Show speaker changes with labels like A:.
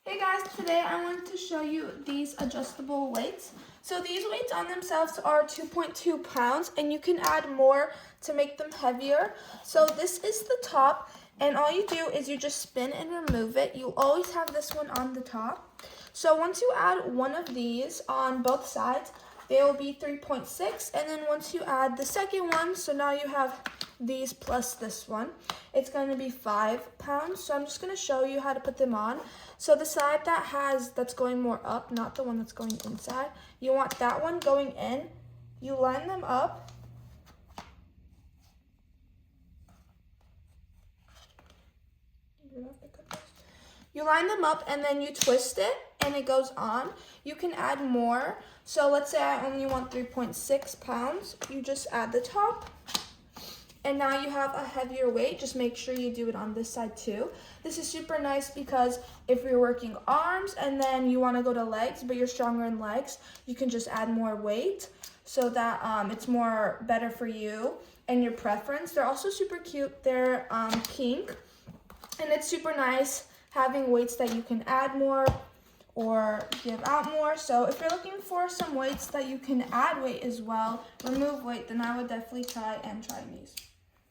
A: Hey guys, today I wanted to show you these adjustable weights. So these weights on themselves are 2.2 pounds and you can add more to make them heavier. So this is the top and all you do is you just spin and remove it. You always have this one on the top. So once you add one of these on both sides, they will be 3.6, and then once you add the second one, so now you have these plus this one, it's going to be 5 pounds. So I'm just going to show you how to put them on. So the side that's going more up, not the one that's going inside, you want that one going in. You line them up. You line them up and then you twist it and it goes on. You can add more. So let's say I only want 3.6 pounds. You just add the top. And now you have a heavier weight. Just make sure you do it on this side too. This is super nice because if you're working arms and then you want to go to legs, but you're stronger in legs, you can just add more weight so that it's more better for you and your preference. They're also super cute. They're pink and it's super nice having weights that you can add more or give out more. So if you're looking for some weights that you can add weight as well, remove weight, then I would definitely try these.